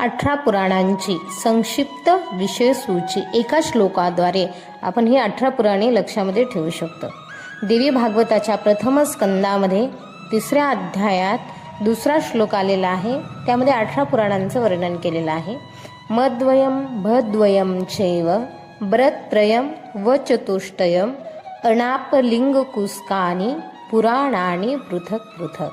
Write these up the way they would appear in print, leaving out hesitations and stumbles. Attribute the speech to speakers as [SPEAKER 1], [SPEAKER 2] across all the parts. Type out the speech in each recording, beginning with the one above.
[SPEAKER 1] 18 पुराणांची संक्षिप्त विषयसूची एका श्लोकाद्वारे आपण ही 18 पुराणे लक्षामध्ये ठेवू शकतो. देवी भागवताच्या प्रथम स्कंदामध्ये 3ऱ्या अध्यायात 2रा श्लोक आलेला आहे. त्यामध्ये 18 पुराणांचं वर्णन केलेलं आहे. मद्वयम भद्वयम चैव ब्रत्रयम व चतुष्टयम अनापलिंगकुस्कानि पुराणानि पृथक पृथक.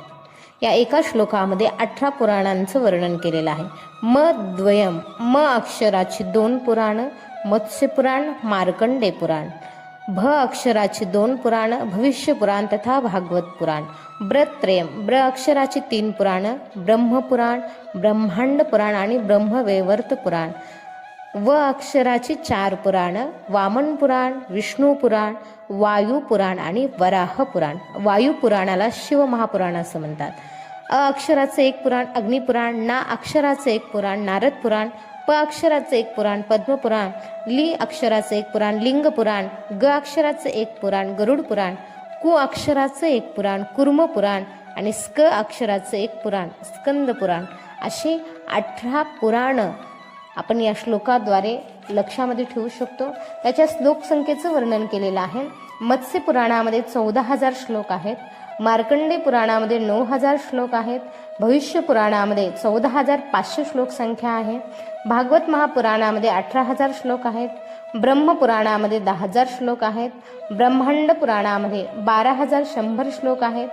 [SPEAKER 1] या एका श्लोकामध्ये 18 पुराणांचं वर्णन केलेलं आहे. मद्वयम, म अक्षराची 2 पुराणं, मत्स्य पुराण, मार्कंडे पुराण. भ अक्षराची 2 पुराणं, भविष्य पुराण तथा भागवत पुराण. ब्रत्रयम, ब्र अक्षराची 3 पुराणं, ब्रह्मपुराण, ब्रह्मांड पुराण आणि ब्रह्मवैवर्त पुराण. व अक्षराची 4 पुराणं, वामन पुराण, विष्णू पुराण, वायू पुराण आणि वराह पुराण. वायू पुराणाला शिव महापुराण असं म्हणतात. अ अक्षराचे 1 पुराण अग्निपुराण, ना अक्षराचे 1 पुराण नारद पुराण, प अक्षराचे 1 पुराण पद्मपुराण, ली अक्षराचे 1 पुराण लिंग पुराण, ग अक्षराचे 1 पुराण गरुड पुराण, कु अक्षराचे 1 पुराण कुर्म पुराण आणि स्क अक्षराचे 1 पुराण स्कंद पुराण. अशी 18 पुराणं आपण या श्लोकाद्वारे लक्षामध्ये ठेवू शकतो. त्याच्या श्लोक संख्येचं वर्णन केलेलं आहे. मत्स्य पुराणामध्ये 14,000 श्लोक आहेत. मार्कंडे पुराणामध्ये 9,000 श्लोक आहेत. भविष्य पुराणामध्ये 14,500 श्लोक संख्या आहे. भागवत महापुराणामध्ये 18,000 श्लोक आहेत. ब्रह्मपुराणामध्ये 10,000 श्लोक आहेत. ब्रह्मांड पुराणामध्ये 12,100 श्लोक आहेत.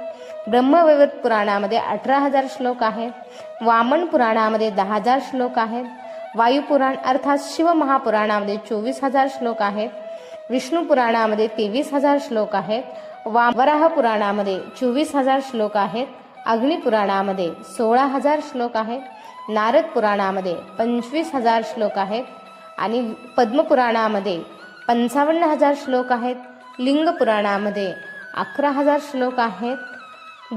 [SPEAKER 1] ब्रह्मवैवर्त पुराणामध्ये 18,000 श्लोक आहेत. वामन पुराणामध्ये 10,000 श्लोक आहेत. वायुपुराण अर्थात शिव महापुराणामध्ये 24,000 श्लोक आहेत. विष्णू पुराणामध्ये 23,000 श्लोक आहेत. वराह पुराणामध्ये 24,000 श्लोक आहेत. अग्निपुराणामध्ये 16,000 श्लोक आहेत. नारद पुराणामध्ये 25,000 श्लोक आहेत आणि पद्मपुराणामध्ये 55,000 श्लोक आहेत. लिंग पुराणामध्ये 11,000 श्लोक आहेत.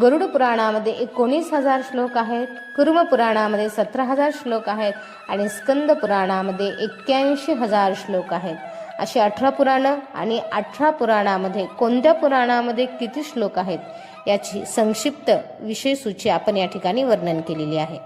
[SPEAKER 1] गरुड पुराणामध्ये 19,000 श्लोक आहेत. कुर्म पुराणामध्ये 17,000 श्लोक आहेत आणि स्कंद पुराणामध्ये 81,000 श्लोक आहेत. अशी 18 पुराणं आणि 18 पुराणामध्ये कोणत्या पुराणामध्ये किती श्लोक आहेत याची संक्षिप्त विषयसूची आपण या ठिकाणी वर्णन केलेली आहे.